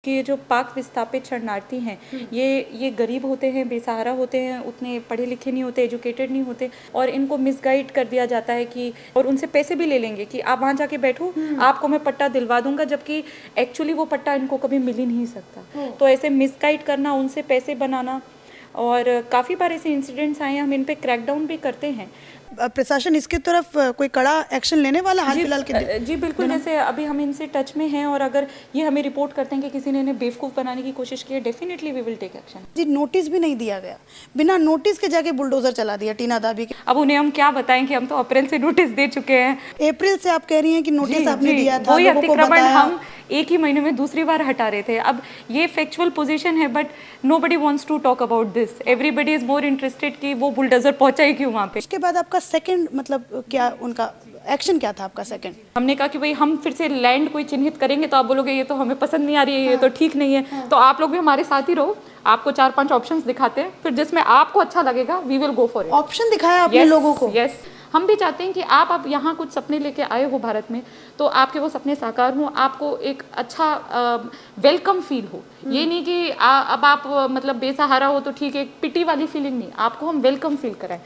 कि ये जो पाक विस्थापित शरणार्थी हैं ये गरीब होते हैं, बेसहारा होते हैं, उतने पढ़े लिखे नहीं होते, एजुकेटेड नहीं होते और इनको मिसगाइड कर दिया जाता है कि और उनसे पैसे भी ले लेंगे कि आप वहाँ जाके बैठो, आपको मैं पट्टा दिलवा दूंगा, जबकि एक्चुअली वो पट्टा इनको कभी मिल ही नहीं सकता। तो ऐसे मिसगाइड करना, उनसे पैसे बनाना और काफ़ी बार ऐसे इंसिडेंट्स आए हैं, हम इन पे क्रैकडाउन भी करते हैं। प्रशासन इसकी तरफ कोई कड़ा एक्शन लेने वाला हाल फिलहाल के? जी बिल्कुल, जैसे अभी हम इनसे टच में हैं और अगर ये हमें रिपोर्ट करते हैं कि किसी ने इन्हें बेवकूफ़ बनाने की कोशिश की है, definitely we will take action. जी, नोटिस भी नहीं दिया गया, बिना नोटिस के जाके बुलडोजर चला दिया टीना दाबी के। अब उन्हें हम क्या बताएं कि हम तो अप्रैल से नोटिस दे चुके हैं। अप्रैल से आप कह रही हैं कि नोटिस आपने दिया था, वही लोगों को अतिक्रमण बताया। हम एक ही महीने में दूसरी बार हटा रहे थे। अब ये फैक्चुअल पोजीशन है, but nobody wants to talk about this. Everybody is more interested कि वो बुलडोजर पहुंचा ही क्यों वहाँ पे। उसके बाद आपका सेकंड मतलब क्या, उनका एक्शन क्या था आपका सेकंड? हमने कहा कि भाई हम फिर से लैंड कोई चिन्हित करेंगे तो आप बोलोगे ये तो हमें पसंद नहीं आ रही है, ये तो ठीक नहीं है, तो आप लोग भी हमारे साथ ही रहो, आपको 4-5 ऑप्शंस दिखाते हैं, फिर जिसमें आपको अच्छा लगेगा we will go for it. Option दिखाया आपने लोगों को? यस, हम भी चाहते हैं कि आप अब यहाँ कुछ सपने लेके आए हो भारत में, तो आपके वो सपने साकार हों, आपको एक अच्छा वेलकम फील हो। ये नहीं कि अब आप मतलब बेसहारा हो तो ठीक है, पिटी वाली फीलिंग नहीं, आपको हम वेलकम फील कराएं।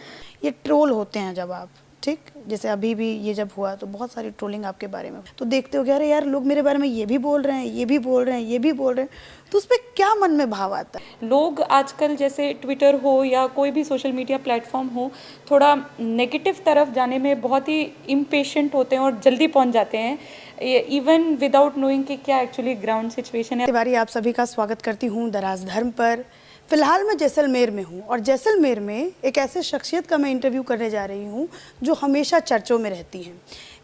ये ट्रोल होते हैं जब आप, ठीक, जैसे अभी भी ये जब हुआ तो बहुत सारी ट्रोलिंग आपके बारे में, तो देखते हो कि अरे यार लोग मेरे बारे में ये भी बोल रहे हैं, ये भी बोल रहे हैं, ये भी बोल रहे हैं, तो उस पर क्या मन में भाव आता है? लोग आजकल जैसे ट्विटर हो या कोई भी सोशल मीडिया प्लेटफॉर्म हो, थोड़ा नेगेटिव तरफ जाने में बहुत ही इम्पेशेंट होते हैं और जल्दी पहुंच जाते हैं, इवन विदाउट नोइंग कि क्या एक्चुअली ग्राउंड सिचुएशन है। तिवारी, आप सभी का स्वागत करती हूँ दराज धर्म पर। फिलहाल मैं जैसलमेर में हूँ और जैसलमेर में एक ऐसे शख्सियत का मैं इंटरव्यू करने जा रही हूँ जो हमेशा चर्चों में रहती हैं।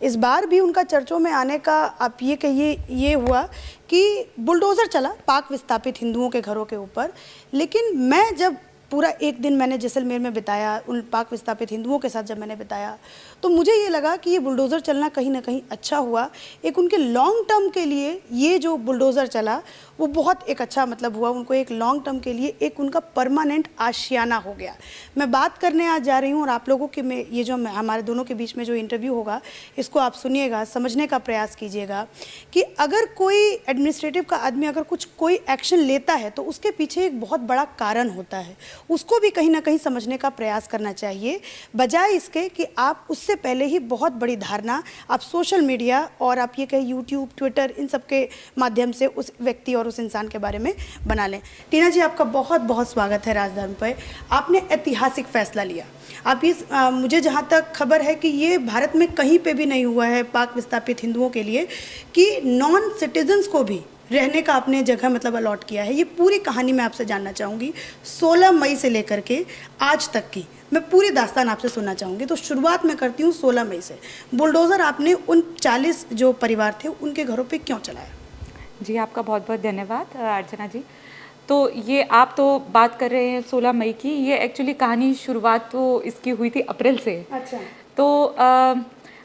इस बार भी उनका चर्चों में आने का आप ये कहिए ये हुआ कि बुलडोज़र चला पाक विस्थापित हिंदुओं के घरों के ऊपर, लेकिन मैं जब पूरा एक दिन मैंने जैसलमेर में बिताया, उन पाक विस्थापित हिंदुओं के साथ जब मैंने बिताया, तो मुझे ये लगा कि ये बुलडोज़र चलना कहीं ना कहीं अच्छा हुआ। एक उनके लॉन्ग टर्म के लिए ये जो बुलडोज़र चला वो बहुत एक अच्छा मतलब हुआ, उनको एक लॉन्ग टर्म के लिए एक उनका परमानेंट आशियाना हो गया। मैं बात करने आज जा रही हूँ और आप लोगों के में ये जो हमारे दोनों के बीच में जो इंटरव्यू होगा इसको आप सुनिएगा, समझने का प्रयास कीजिएगा कि अगर कोई एडमिनिस्ट्रेटिव का आदमी अगर कोई एक्शन लेता है तो उसके पीछे एक बहुत बड़ा कारण होता है, उसको भी कहीं ना कहीं समझने का प्रयास करना चाहिए, बजाय इसके कि आप उससे पहले ही बहुत बड़ी धारणा आप सोशल मीडिया और आप ये कहें यूट्यूब, ट्विटर, इन सब के माध्यम से उस व्यक्ति और उस इंसान के बारे में बना लें। टीना जी, आपका बहुत बहुत स्वागत है राजधर्म पर। आपने ऐतिहासिक फैसला लिया। आप इस मुझे जहाँ तक खबर है कि ये भारत में कहीं पे भी नहीं हुआ है पाक विस्थापित हिंदुओं के लिए कि नॉन सिटीजन्स को भी रहने का आपने जगह मतलब अलॉट किया है। ये पूरी कहानी मैं आपसे जानना चाहूँगी, 16 मई से लेकर के आज तक की मैं पूरी दास्तान आपसे सुनना चाहूँगी। तो शुरुआत मैं करती हूँ 16 मई से। बुलडोज़र आपने उन 40 जो परिवार थे उनके घरों पे क्यों चलाया? जी, आपका बहुत बहुत धन्यवाद अर्चना जी। तो ये आप तो बात कर रहे हैं 16 मई की, ये एक्चुअली कहानी शुरुआत तो इसकी हुई थी अप्रैल से। अच्छा। तो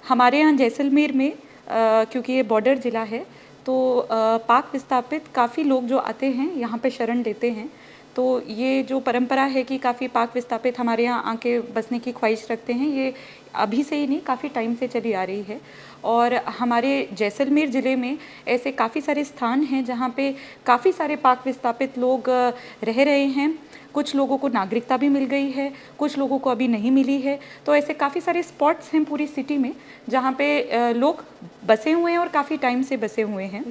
हमारे यहाँ जैसलमेर में क्योंकि ये बॉर्डर ज़िला है तो पाक विस्थापित काफ़ी लोग जो आते हैं यहाँ पे शरण लेते हैं। तो ये जो परंपरा है कि काफ़ी पाक विस्थापित हमारे यहाँ आके बसने की ख्वाहिश रखते हैं, ये अभी से ही नहीं काफ़ी टाइम से चली आ रही है। और हमारे जैसलमेर ज़िले में ऐसे काफ़ी सारे स्थान हैं जहाँ पे काफ़ी सारे पाक विस्थापित लोग रह रहे हैं। कुछ लोगों को नागरिकता भी मिल गई है, कुछ लोगों को अभी नहीं मिली है। तो ऐसे काफ़ी सारे स्पॉट्स हैं पूरी सिटी में जहाँ पे लोग बसे हुए हैं और काफ़ी टाइम से बसे हुए हैं।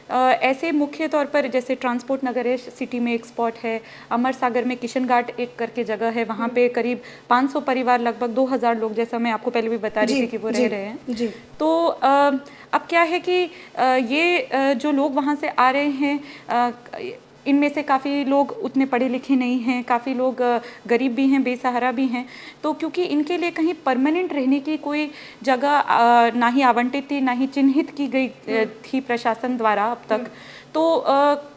ऐसे मुख्य तौर पर जैसे ट्रांसपोर्ट नगर है सिटी में एक स्पॉट है, अमर सागर में किशन घाट एक करके जगह है, वहाँ पे करीब 500 परिवार लगभग 2000 लोग, जैसा मैं आपको पहले भी बता रही थी कि वो रह रहे हैं। तो अब क्या है कि ये जो लोग वहाँ से आ रहे हैं इनमें से काफ़ी लोग उतने पढ़े लिखे नहीं हैं, काफ़ी लोग गरीब भी हैं, बेसहारा भी हैं। तो क्योंकि इनके लिए कहीं परमानेंट रहने की कोई जगह ना ही आवंटित थी, ना ही चिन्हित की गई थी प्रशासन द्वारा अब तक, तो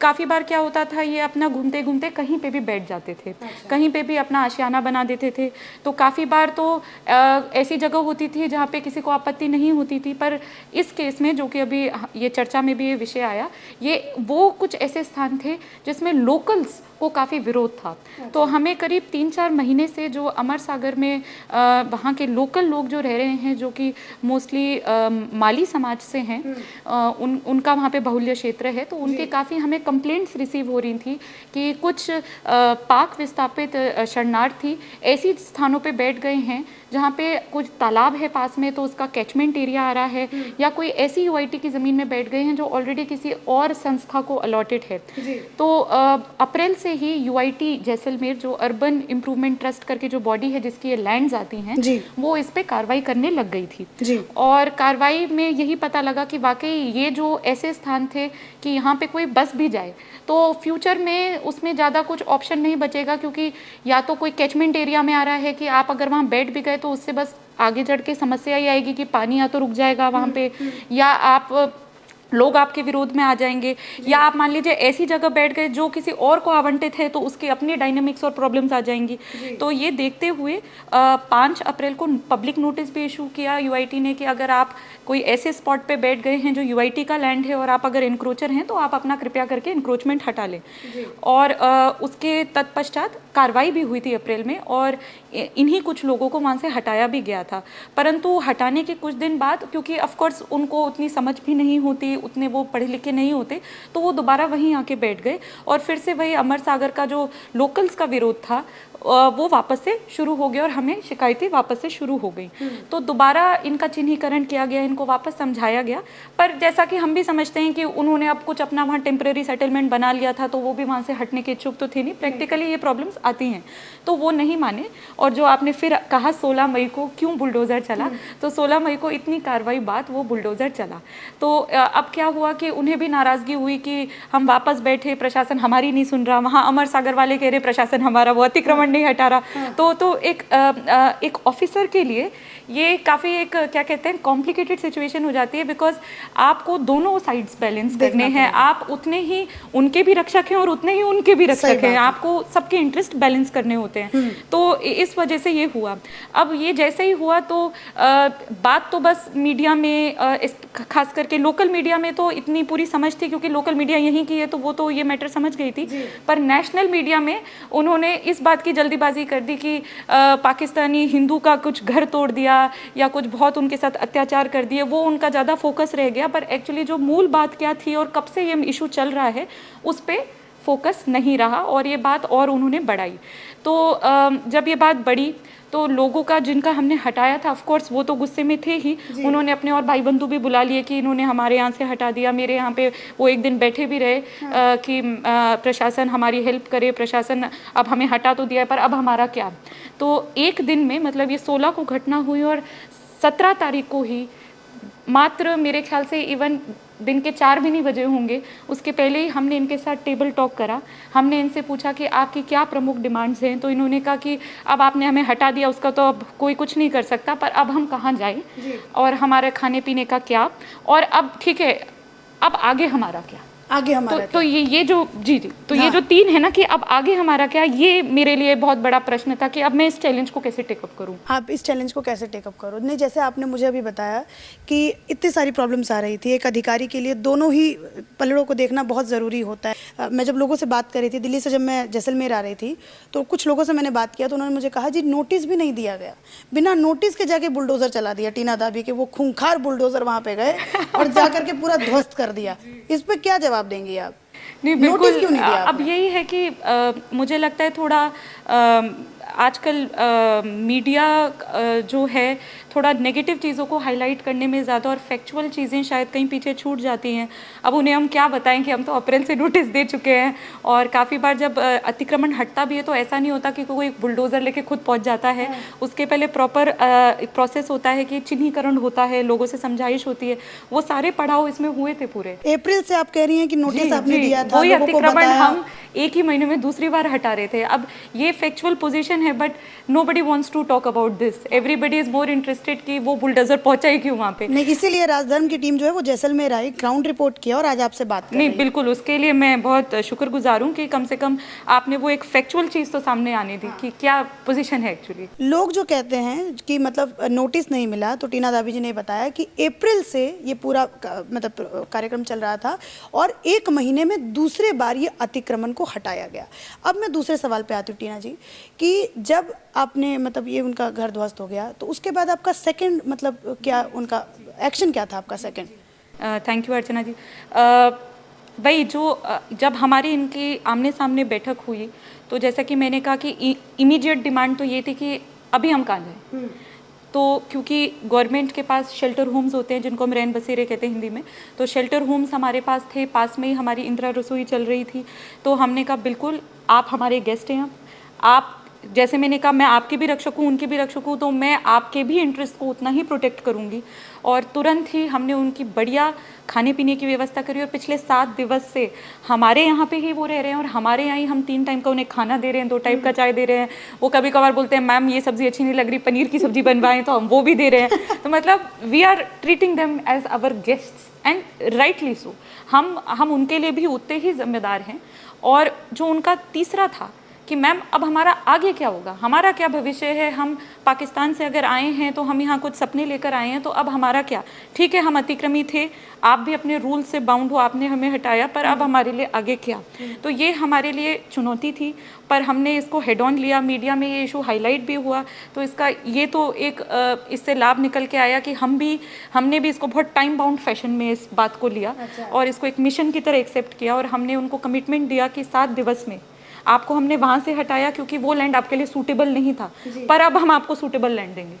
काफ़ी बार क्या होता था, ये अपना घूमते घूमते कहीं पे भी बैठ जाते थे। अच्छा। कहीं पे भी अपना आशियाना बना देते थे। तो काफ़ी बार तो ऐसी जगह होती थी जहाँ पे किसी को आपत्ति नहीं होती थी, पर इस केस में जो कि अभी ये चर्चा में भी ये विषय आया, ये वो कुछ ऐसे स्थान थे जिसमें लोकल्स को काफ़ी विरोध था। तो हमें करीब 3-4 महीने से जो अमर सागर में वहाँ के लोकल लोग जो रह रहे हैं, जो कि मोस्टली माली समाज से हैं, उनका वहाँ पे बाहुल्य क्षेत्र है, तो उनके काफ़ी हमें कंप्लेंट्स रिसीव हो रही थी कि कुछ पाक विस्थापित शरणार्थी ऐसी स्थानों पे बैठ गए हैं जहाँ पे कुछ तालाब है पास में, तो उसका कैचमेंट एरिया आ रहा है, या कोई ऐसी यूआईटी की ज़मीन में बैठ गए हैं जो ऑलरेडी किसी और संस्था को अलॉटेड है। तो अप्रैल से ही यूआईटी जैसलमेर, जो अर्बन इम्प्रूवमेंट ट्रस्ट करके जो बॉडी है जिसकी ये लैंड्स आती हैं, वो इस पे कार्रवाई करने लग गई थी। और कार्रवाई में यही पता लगा कि वाकई ये जो ऐसे स्थान थे कि यहाँ पे कोई बस भी जाए तो फ्यूचर में उसमें ज़्यादा कुछ ऑप्शन नहीं बचेगा, क्योंकि या तो कोई कैचमेंट एरिया में आ रहा है कि आप अगर वहाँ बैठ भी गए तो उससे बस आगे चढ़ के समस्या ही आएगी कि पानी या तो रुक जाएगा वहाँ पे, या आप लोग आपके विरोध में आ जाएंगे, या आप मान लीजिए ऐसी जगह बैठ गए जो किसी और को आवंटित है तो उसके अपने डायनेमिक्स और प्रॉब्लम्स आ जाएंगी। तो ये देखते हुए 5 अप्रैल को पब्लिक नोटिस भी इशू किया यूआईटी ने कि अगर आप कोई ऐसे स्पॉट पे बैठ गए हैं जो यूआईटी का लैंड है और आप अगर इंक्रोचर हैं तो आप अपना कृपया करके इंक्रोचमेंट हटा लें। और उसके तत्पश्चात कार्रवाई भी हुई थी अप्रैल में, और इन्हीं कुछ लोगों को वहाँ से हटाया भी गया था। परंतु हटाने के कुछ दिन बाद, क्योंकि ऑफकोर्स उनको उतनी समझ भी नहीं होती, उतने वो पढ़े लिखे नहीं होते, तो वो दोबारा वहीं आके बैठ गए और फिर से वही अमर सागर का जो लोकल्स का विरोध था वो वापस से शुरू हो गया और हमें शिकायतें वापस से शुरू हो गई। तो दोबारा इनका चिन्हीकरण किया गया, इनको वापस समझाया गया, पर जैसा कि हम भी समझते हैं कि उन्होंने अब कुछ अपना वहाँ टेम्परेरी सेटलमेंट बना लिया था तो वो भी वहाँ से हटने के इच्छुक तो थे नहीं। प्रैक्टिकली ये प्रॉब्लम्स आती हैं तो वो नहीं माने। और जो आपने फिर कहा 16 मई को क्यों बुलडोज़र चला, तो 16 मई को इतनी कार्रवाई बाद वो बुलडोज़र चला। तो अब क्या हुआ कि उन्हें भी नाराज़गी हुई कि हम वापस बैठे, प्रशासन हमारी नहीं सुन रहा, वहाँ अमर सागर वाले कह रहे प्रशासन हमारा वो अतिक्रमण नहीं हटा रहा। तो एक ऑफिसर के लिए ये काफ़ी एक क्या कहते हैं कॉम्प्लिकेटेड सिचुएशन हो जाती है, बिकॉज आपको दोनों साइड्स बैलेंस करने हैं। आप उतने ही उनके भी रक्षक हैं और उतने ही उनके भी रक्षक हैं, आपको सबके इंटरेस्ट बैलेंस करने होते हैं। तो इस वजह से ये हुआ। अब ये जैसे ही हुआ तो बात तो बस मीडिया में, खास करके लोकल मीडिया में तो इतनी पूरी समझ थी क्योंकि लोकल मीडिया यहीं की है तो वो तो ये मैटर समझ गई थी, पर नेशनल मीडिया में उन्होंने इस बात की जल्दीबाजी कर दी कि पाकिस्तानी हिंदू का कुछ घर तोड़ दिया या कुछ बहुत उनके साथ अत्याचार कर दिए, वो उनका ज़्यादा फोकस रह गया। पर एक्चुअली जो मूल बात क्या थी और कब से ये इशू चल रहा है उस पर फोकस नहीं रहा और ये बात और उन्होंने बढ़ाई। तो जब ये बात बढ़ी तो लोगों का जिनका हमने हटाया था, ऑफ कोर्स वो तो गुस्से में थे ही, उन्होंने अपने और भाई बंधु भी बुला लिए कि इन्होंने हमारे यहाँ से हटा दिया। मेरे यहाँ पे वो एक दिन बैठे भी रहे कि प्रशासन हमारी हेल्प करे, प्रशासन अब हमें हटा तो दिया पर अब हमारा क्या। तो एक दिन में मतलब ये 16 को घटना हुई और 17 तारीख को ही मात्र मेरे ख्याल से इवन दिन के 4 भी नहीं बजे होंगे, उसके पहले ही हमने इनके साथ टेबल टॉक करा। हमने इनसे पूछा कि आपकी क्या प्रमुख डिमांड्स हैं, तो इन्होंने कहा कि अब आपने हमें हटा दिया उसका तो अब कोई कुछ नहीं कर सकता, पर अब हम कहाँ जाएं और हमारे खाने पीने का क्या, और अब ठीक है अब आगे हमारा क्या, आगे हमारा तो ये जो तो ये जो 3 है ना कि अब आगे हमारा क्या, ये मेरे लिए बहुत बड़ा प्रश्न था कि अब मैं इस चैलेंज को कैसे टेकअप करूं। आप इस चैलेंज को कैसे टेकअप करो? नहीं, जैसे आपने मुझे अभी बताया कि इतनी सारी प्रॉब्लम्स आ रही थी, एक अधिकारी के लिए दोनों ही पलड़ों को देखना बहुत ज़रूरी होता है। मैं जब लोगों से बात कर रही थी दिल्ली से, जब मैं जैसलमेर आ रही थी तो कुछ लोगों से मैंने बात किया तो उन्होंने मुझे कहा जी नोटिस भी नहीं दिया गया, बिना नोटिस के जाके बुलडोज़र चला दिया। टीना दाबी के वो खूंखार बुलडोज़र वहाँ पे गए और जा करके पूरा ध्वस्त कर दिया। इस पर क्या जवाब देंगी आप? नहीं बिल्कुल, क्यों नहीं दिया? अब यही है कि मुझे लगता है थोड़ा आजकल मीडिया जो है थोड़ा नेगेटिव चीज़ों को हाईलाइट करने में ज़्यादा और फैक्चुअल चीज़ें शायद कहीं पीछे छूट जाती हैं। अब उन्हें हम क्या बताएं कि हम तो अप्रैल से नोटिस दे चुके हैं और काफ़ी बार जब अतिक्रमण हटता भी है तो ऐसा नहीं होता कि कोई बुलडोज़र लेके खुद पहुंच जाता है। उसके पहले प्रॉपर प्रोसेस होता है कि चिन्हीकरण होता है, लोगों से समझाइश होती है, वो सारे पड़ाव इसमें हुए थे पूरे। अप्रैल से आप कह रही हैं कि नोटिस आपने दिया था, वही अतिक्रमण हम एक ही महीने में दूसरी बार हटा रहे थे। अब ये फैक्चुअल पोजीशन है but nobody wants to talk about this, everybody is more interested कि वो बुलडोजर पहुंचा ही क्यों वहाँ पे। नहीं, इसीलिए राजधर्म की टीम जो है वो जैसलमेर आई, ग्राउंड रिपोर्ट किया और आज आपसे बात कर रही है। नहीं बिल्कुल, उसके लिए मैं बहुत शुक्रगुजार हूँ कि कम से कम आपने वो एक फैक्चुअल चीज़ तो सामने आने दी कि क्या पोजीशन है एक्चुअली। लोग जो कहते हैं कि मतलब नोटिस नहीं मिला, तो टीना दाबी जी ने बताया कि अप्रैल से ये पूरा मतलब कार्यक्रम चल रहा था और 1 महीने में दूसरे बार ये अतिक्रमण को हटाया गया। अब मैं दूसरे सवाल पे आती हूँ टीना जी कि जब आपने मतलब ये उनका घर ध्वस्त हो गया तो उसके बाद आपका सेकंड मतलब क्या उनका एक्शन क्या था आपका सेकंड? थैंक यू अर्चना जी। वही जो जब हमारी इनकी आमने सामने बैठक हुई तो जैसा कि मैंने कहा कि इमीडिएट डिमांड तो ये थी कि अभी हम कहाँ जाएं। तो क्योंकि गवर्नमेंट के पास शेल्टर होम्स होते हैं जिनको हम रैन बसेरे कहते हैं हिंदी में, तो शेल्टर होम्स हमारे पास थे, पास में ही हमारी इंदिरा रसोई चल रही थी। तो हमने कहा बिल्कुल आप हमारे गेस्ट हैं, आप जैसे मैंने कहा मैं आपके भी रक्षक हूँ उनके भी रक्षक हूँ, तो मैं आपके भी इंटरेस्ट को उतना ही प्रोटेक्ट करूँगी। और तुरंत ही हमने उनकी बढ़िया खाने पीने की व्यवस्था करी और पिछले 7 दिवस से हमारे यहाँ पे ही वो रह रहे हैं और हमारे यहाँ ही हम 3 टाइम का उन्हें खाना दे रहे हैं, 2 टाइप का चाय दे रहे हैं। वो कभी कभार बोलते हैं मैम ये सब्जी अच्छी नहीं लग रही, पनीर की सब्जी बनवाएं, तो हम वो भी दे रहे हैं। तो मतलब we are treating them as our guests and rightly so. हम उनके लिए भी उतने ही जिम्मेदार हैं। और जो उनका तीसरा था कि मैम अब हमारा आगे क्या होगा, हमारा क्या भविष्य है, हम पाकिस्तान से अगर आए हैं तो हम यहाँ कुछ सपने लेकर आए हैं, तो अब हमारा क्या। ठीक है हम अतिक्रमी थे, आप भी अपने रूल से बाउंड हो, आपने हमें हटाया, पर अब हमारे लिए आगे क्या। तो ये हमारे लिए चुनौती थी, पर हमने इसको हेड ऑन लिया। मीडिया में ये इशू हाईलाइट भी हुआ, तो इसका ये तो एक इससे लाभ निकल के आया कि हमने भी इसको बहुत टाइम बाउंड फैशन में इस बात को लिया और इसको एक मिशन की तरह एक्सेप्ट किया। और हमने उनको कमिटमेंट दिया कि 7 दिवस में आपको हमने वहाँ से हटाया क्योंकि वो लैंड आपके लिए सूटेबल नहीं था, पर अब हम आपको सूटेबल लैंड देंगे।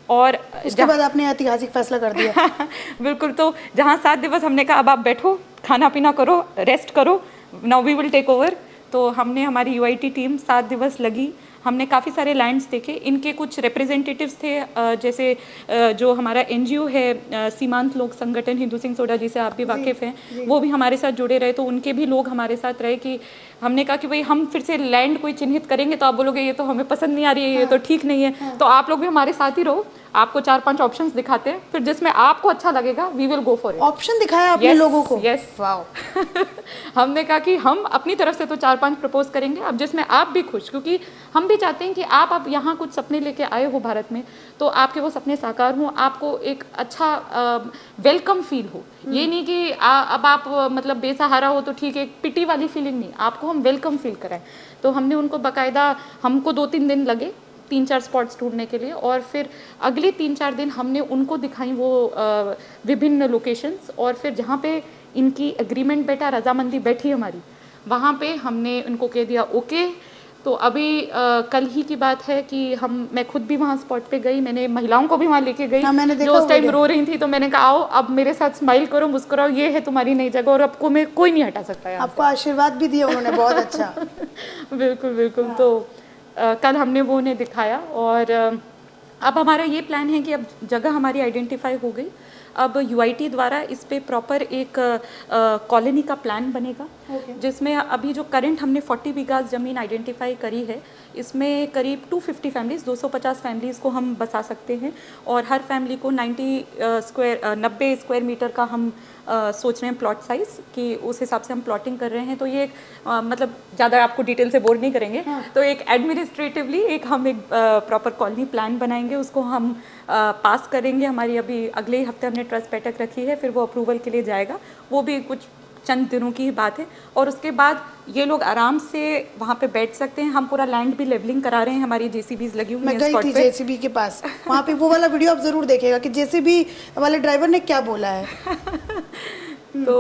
और उसके बाद आपने ऐतिहासिक फैसला कर दिया। बिल्कुल। तो जहाँ 7 दिवस हमने कहा अब आप बैठो, खाना पीना करो, रेस्ट करो, now we will take over. तो हमने हमारी यूआईटी टीम 7 दिवस लगी, हमने काफ़ी सारे लैंड्स देखे। इनके कुछ रिप्रेजेंटेटिव्स थे, जैसे जो हमारा एनजीओ है सीमांत लोक संगठन हिंदू सिंह सोडा, जिसे आप भी वाकिफ़ हैं, वो भी हमारे साथ जुड़े रहे। तो उनके भी लोग हमारे साथ रहे कि हमने कहा कि भाई हम फिर से लैंड कोई चिन्हित करेंगे तो आप बोलोगे ये तो हमें पसंद नहीं आ रही है, ये तो ठीक नहीं है, तो आप लोग भी हमारे साथ ही रहो, आपको 4-5 ऑप्शंस दिखाते हैं, फिर जिसमें आपको अच्छा लगेगा we will go for it. Option दिखाया आपने लोगों को? Yes, wow. हमने कहा कि हम अपनी तरफ से तो 4-5 प्रपोज करेंगे, अब जिसमें आप भी खुश, क्योंकि हम भी चाहते हैं कि आप अब यहाँ कुछ सपने लेके आए हो भारत में, तो आपके वो सपने साकार हों, आपको एक अच्छा वेलकम फील हो। ये नहीं कि अब आप मतलब बेसहारा हो तो ठीक है, एक पिटी वाली फीलिंग नहीं, आपको हम वेलकम फील कराएं। तो हमने उनको बाकायदा, हमको 2-3 दिन लगे 3-4 स्पॉट्स ढूंढने के लिए, और फिर अगले 3-4 दिन हमने उनको दिखाई वो विभिन्न लोकेशंस, और फिर जहाँ पे इनकी एग्रीमेंट बैठा, रजामंदी बैठी हमारी, वहाँ पे हमने उनको कह दिया ओके। तो अभी कल ही की बात है कि मैं खुद भी वहाँ स्पॉट पे गई, मैंने महिलाओं को भी वहाँ लेके गई जो उस टाइम रो रही थी। तो मैंने कहा आओ अब मेरे साथ स्माइल करो, मुस्कुराओ, ये है तुम्हारी नई जगह और आपको मैं कोई नहीं हटा सकता है। आपको आशीर्वाद भी दिया उन्होंने, बहुत अच्छा। बिल्कुल बिल्कुल। तो कल हमने वो उन्हें दिखाया, और अब हमारा ये प्लान है कि अब जगह हमारी आइडेंटिफाई हो गई, अब यूआईटी द्वारा इस पे प्रॉपर एक कॉलोनी का प्लान बनेगा, जिसमें अभी जो करंट हमने 40 बीघास ज़मीन आइडेंटिफाई करी है, इसमें करीब 250 फैमिलीज़, 250 फैमिलीज़ को हम बसा सकते हैं, और हर फैमिली को 90 स्क्वायर मीटर का हम सोच रहे हैं प्लॉट साइज़, कि उस हिसाब से हम प्लॉटिंग कर रहे हैं। तो ये मतलब ज़्यादा आपको डिटेल से बोर नहीं करेंगे। तो एक एडमिनिस्ट्रेटिवली हम एक प्रॉपर कॉलोनी प्लान बनाएंगे, उसको हम पास करेंगे। हमारी अभी अगले हफ्ते हमने ट्रस्ट बैठक रखी है, फिर वो अप्रूवल के लिए जाएगा, वो भी कुछ चंद दिनों की ही बात है। और उसके बाद ये लोग आराम से वहाँ पे बैठ सकते हैं। हम पूरा लैंड भी लेवलिंग करा रहे हैं, हमारी जेसीबीज लगी हुई हैं स्पॉट पे। मैं गई थी जेसीबी के पास, वहाँ पे वो वाला वीडियो आप जरूर देखिएगा कि जेसीबी वाले ड्राइवर ने क्या बोला है। तो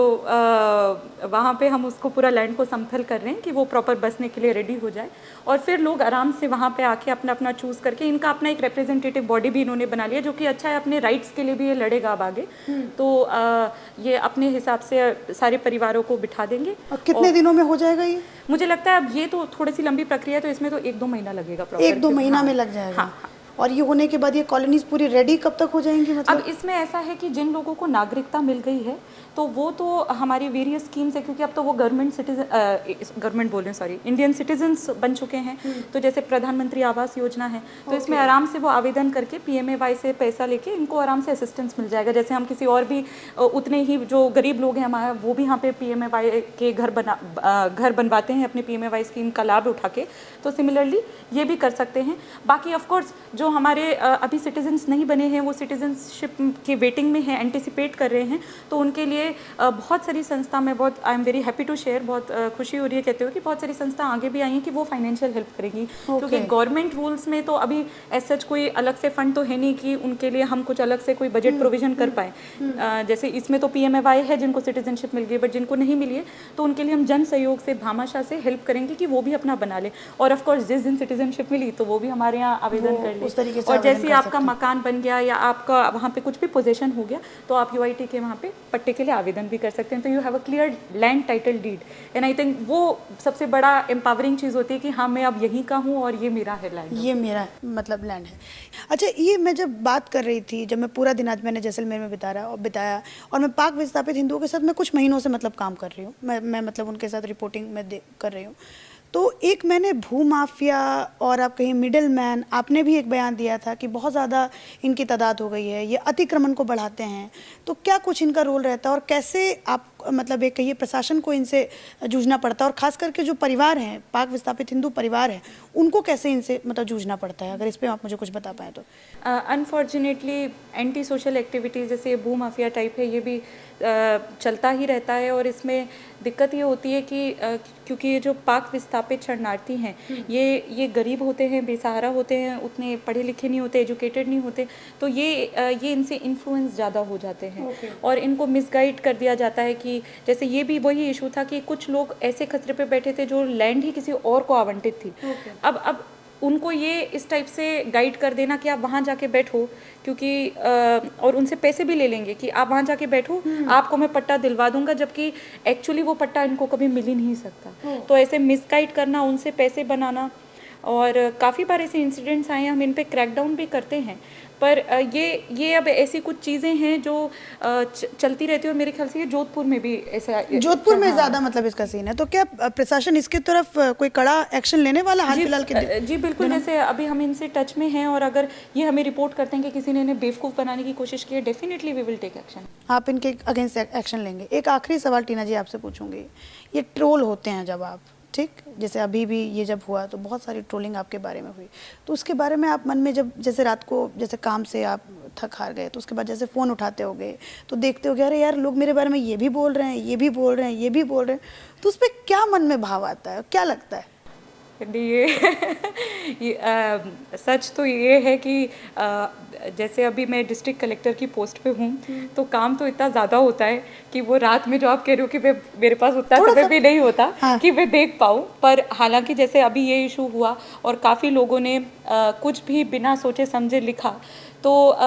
वहाँ पे हम उसको पूरा लैंड को समथल कर रहे हैं कि वो प्रॉपर बसने के लिए रेडी हो जाए, और फिर लोग आराम से वहाँ पे आके अपना अपना चूज़ करके, इनका अपना एक रिप्रेजेंटेटिव बॉडी भी इन्होंने बना लिया जो कि अच्छा है, अपने राइट्स के लिए भी ये लड़ेगा अब आगे। तो ये अपने हिसाब से सारे परिवारों को बिठा देंगे। और कितने दिनों में हो जाएगा ये? मुझे लगता है अब ये तो थोड़ी सी लंबी प्रक्रिया है, तो इसमें तो 1-2 महीना लगेगा। 1-2 महीना में लग जाएगा। हाँ। और ये होने के बाद ये कॉलोनीज पूरी रेडी कब तक हो जाएंगी? मतलब अब इसमें ऐसा है कि जिन लोगों को नागरिकता मिल गई है तो वो तो हमारी वेरियस स्कीम्स है, क्योंकि अब तो वो इंडियन सिटीजन्स बन चुके हैं। तो जैसे प्रधानमंत्री आवास योजना है, तो इसमें आराम से वो आवेदन करके PMAY से पैसा लेके इनको आराम से असिस्टेंस मिल जाएगा। जैसे हम किसी और भी उतने ही जो गरीब लोग हैं हमारे, वो भी यहाँ पे PMAY के घर बनवाते हैं अपने PMAY स्कीम का लाभ उठा के, तो सिमिलरली ये भी कर सकते हैं। बाकी ऑफकोर्स जो जो हमारे अभी सिटीजन्स नहीं बने हैं, वो सिटीजनशिप की वेटिंग में हैं, एंटिसिपेट कर रहे हैं, तो उनके लिए बहुत सारी संस्था में बहुत I am very happy to share, बहुत खुशी हो रही है कहते हुए कि बहुत सारी संस्था आगे भी आई हैं कि वो फाइनेंशियल हेल्प करेगी। क्योंकि गवर्नमेंट रूल्स में तो अभी ऐसा कोई अलग से फंड तो है नहीं कि उनके लिए हम कुछ अलग से कोई बजट प्रोविजन कर पाए। जैसे इसमें तो PMFY है जिनको सिटीजनशिप मिल गई, बट जिनको नहीं मिली है तो उनके लिए हम जन सहयोग से, भामाशाह से हेल्प करेंगे कि वो भी अपना बना ले। और ऑफ कोर्स जिस दिन सिटीजनशिप मिली तो वो भी हमारे यहाँ आवेदन कर ले। और जैसे आपका मकान बन गया या आपका वहाँ पे कुछ भी पोजीशन हो गया तो आप UIT के वहाँ पे पट्टे के लिए आवेदन भी कर सकते हैं। तो you have a clear land title deed, and I think वो सबसे बड़ा एम्पावरिंग चीज़ होती है कि हाँ मैं अब यहीं का हूँ और ये मेरा है लैंड, ये मेरा मतलब लैंड है। अच्छा, ये मैं जब बात कर रही थी, जब मैं पूरा दिन आज मैंने जैसलमेर में बिताया और मैं पाक विस्थापित हिंदुओं के साथ मैं कुछ महीनों से मतलब काम कर रही हूँ, मैं मतलब उनके साथ रिपोर्टिंग में कर रही हूँ। तो एक मैंने भूमाफिया और आप कहीं मिडिल मैन, आपने भी एक बयान दिया था कि बहुत ज़्यादा इनकी तादाद हो गई है, ये अतिक्रमण को बढ़ाते हैं, तो क्या कुछ इनका रोल रहता है और कैसे आप मतलब एक कहिए प्रशासन को इनसे जूझना पड़ता है, और ख़ास करके जो परिवार हैं, पाक विस्थापित हिंदू परिवार हैं, उनको कैसे इनसे मतलब जूझना पड़ता है? अगर इस पर आप मुझे कुछ बता पाएँ तो। अनफॉर्चुनेटली एंटी सोशल एक्टिविटीज़ जैसे भूमाफिया टाइप है, ये भी चलता ही रहता है। और इसमें दिक्कत ये होती है कि क्योंकि ये जो पाक विस्थापित शरणार्थी हैं, ये गरीब होते हैं, बेसहारा होते हैं, उतने पढ़े लिखे नहीं होते, एजुकेटेड नहीं होते, तो ये इनसे इन्फ्लुएंस ज़्यादा हो जाते हैं। और इनको मिसगाइड कर दिया जाता है कि जैसे ये भी वही इशू था कि कुछ लोग ऐसे खतरे पे बैठे थे जो लैंड ही किसी और को आवंटित थी। अब उनको ये इस टाइप से गाइड कर देना कि आप वहाँ जाके बैठो, क्योंकि और उनसे पैसे भी ले लेंगे कि आप वहाँ जाके बैठो, आपको मैं पट्टा दिलवा दूंगा, जबकि एक्चुअली वो पट्टा इनको कभी मिल ही नहीं सकता। तो ऐसे मिसगाइड करना, उनसे पैसे बनाना, और काफ़ी बार ऐसे इंसिडेंट्स आए हैं, हम इन पे क्रैकडाउन भी करते हैं। पर ये अब ऐसी कुछ चीज़ें हैं जो चलती रहती है, और मेरे ख्याल से ये जोधपुर में भी ऐसा, जोधपुर में ज़्यादा मतलब इसका सीन है। तो क्या प्रशासन इसकी तरफ कोई कड़ा एक्शन लेने वाला हाल फिलहाल के? जी बिल्कुल, जैसे अभी हम इनसे टच में हैं, और अगर ये हमें रिपोर्ट करते हैं कि किसी ने इन्हें बेवकूफ़ बनाने की कोशिश की है, definitely we will take action. आप इनके अगेंस्ट एक्शन लेंगे? एक आखिरी सवाल टीना जी आपसे पूछूंगी, ये ट्रोल होते हैं जब आप, ठीक, जैसे अभी भी ये जब हुआ तो बहुत सारी ट्रोलिंग आपके बारे में हुई, तो उसके बारे में आप मन में जब जैसे रात को जैसे काम से आप थक हार गए तो उसके बाद जैसे फ़ोन उठाते होगे तो देखते होगे अरे यार लोग मेरे बारे में ये भी बोल रहे हैं, ये भी बोल रहे हैं, ये भी बोल रहे हैं, तो उस पर क्या मन में भाव आता है, क्या लगता है? ये सच तो ये है कि जैसे अभी मैं डिस्ट्रिक्ट कलेक्टर की पोस्ट पे हूँ, तो काम तो इतना ज़्यादा होता है कि वो रात में जो आप कह रहे हो कि मेरे पास उतना समय भी नहीं होता कि मैं देख पाऊँ। पर हालांकि जैसे अभी ये इशू हुआ और काफ़ी लोगों ने कुछ भी बिना सोचे समझे लिखा, तो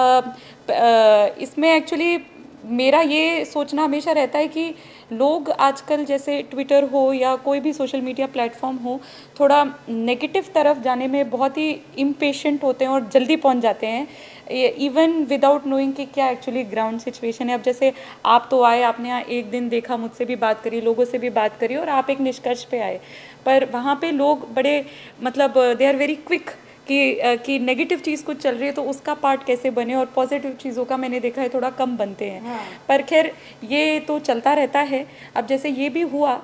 इसमें एक्चुअली मेरा ये सोचना हमेशा रहता है कि लोग आजकल जैसे ट्विटर हो या कोई भी सोशल मीडिया प्लेटफॉर्म हो, थोड़ा नेगेटिव तरफ जाने में बहुत ही इम्पेशेंट होते हैं और जल्दी पहुंच जाते हैं, इवन विदाउट नोइंग कि क्या एक्चुअली ग्राउंड सिचुएशन है। अब जैसे आप तो आए, आपने यहाँ एक दिन देखा, मुझसे भी बात करी, लोगों से भी बात करी, और आप एक निष्कर्ष पे आए, पर वहाँ पे लोग बड़े मतलब दे आर वेरी क्विक कि नेगेटिव चीज़ कुछ चल रही है तो उसका पार्ट कैसे बने, और पॉजिटिव चीज़ों का मैंने देखा है थोड़ा कम बनते हैं। हाँ। पर खैर ये तो चलता रहता है। अब जैसे ये भी हुआ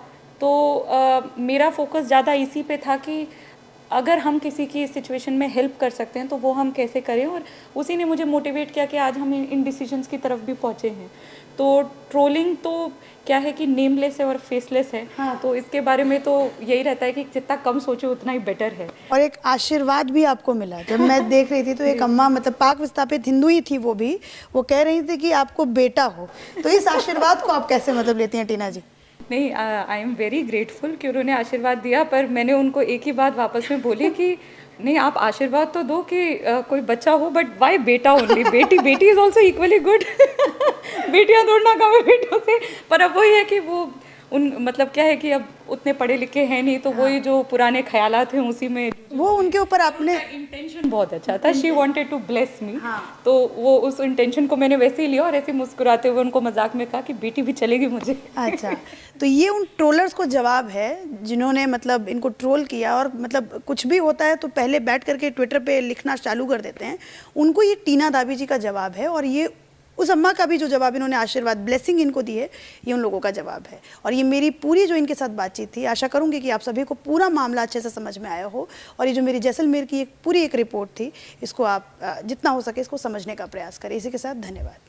तो मेरा फोकस ज़्यादा इसी पे था कि अगर हम किसी की सिचुएशन में हेल्प कर सकते हैं तो वो हम कैसे करें, और उसी ने मुझे मोटिवेट किया कि आज हम इन डिसीजंस की तरफ भी पहुँचे हैं। तो ट्रोलिंग तो क्या है कि नेमलेस है और फेसलेस है। हाँ। तो इसके बारे में तो यही रहता है कि जितना कम सोचे उतना ही बेटर है। और एक आशीर्वाद भी आपको मिला, जब मैं देख रही थी तो एक अम्मा मतलब पाक विस्थापित हिंदू ही थी, वो कह रही थी कि आपको बेटा हो, तो इस आशीर्वाद को आप कैसे मतलब लेती हैं टीना जी? नहीं, आई एम वेरी ग्रेटफुल कि उन्होंने आशीर्वाद दिया, पर मैंने उनको एक ही बात वापस में बोली कि नहीं, आप आशीर्वाद तो दो कि कोई बच्चा हो, बट वाई बेटा ओनली? बेटी इज ऑल्सो इक्वली गुड। बेटियां दौड़ना कम है बेटों से। पर अब वही है कि वो उन मतलब क्या है कि अब उतने पढ़े लिखे हैं नहीं, तो वही जो पुराने ख्यालात हैं उसी में वो उनके ऊपर आपने इंटेंशन बहुत अच्छा था, she wanted to bless me. तो वो उस इंटेंशन को मैंने वैसे ही लिया और ऐसे मुस्कुराते हुए उनको मजाक में कहा कि बेटी भी चलेगी मुझे। अच्छा, तो ये उन ट्रोलर्स को जवाब है जिन्होंने मतलब इनको ट्रोल किया, और मतलब कुछ भी होता है तो पहले बैठ करके ट्विटर पे लिखना चालू कर देते हैं, उनको ये टीना दाबी जी का जवाब है। और ये उस अम्मा का भी जो जवाब इन्होंने आशीर्वाद ब्लेसिंग इनको दी है, ये उन लोगों का जवाब है। और ये मेरी पूरी जो इनके साथ बातचीत थी, आशा करूँगी कि आप सभी को पूरा मामला अच्छे से समझ में आया हो। और ये जो मेरी जैसलमेर की पूरी एक रिपोर्ट थी, इसको आप जितना हो सके इसको समझने का प्रयास करें। इसी के साथ धन्यवाद।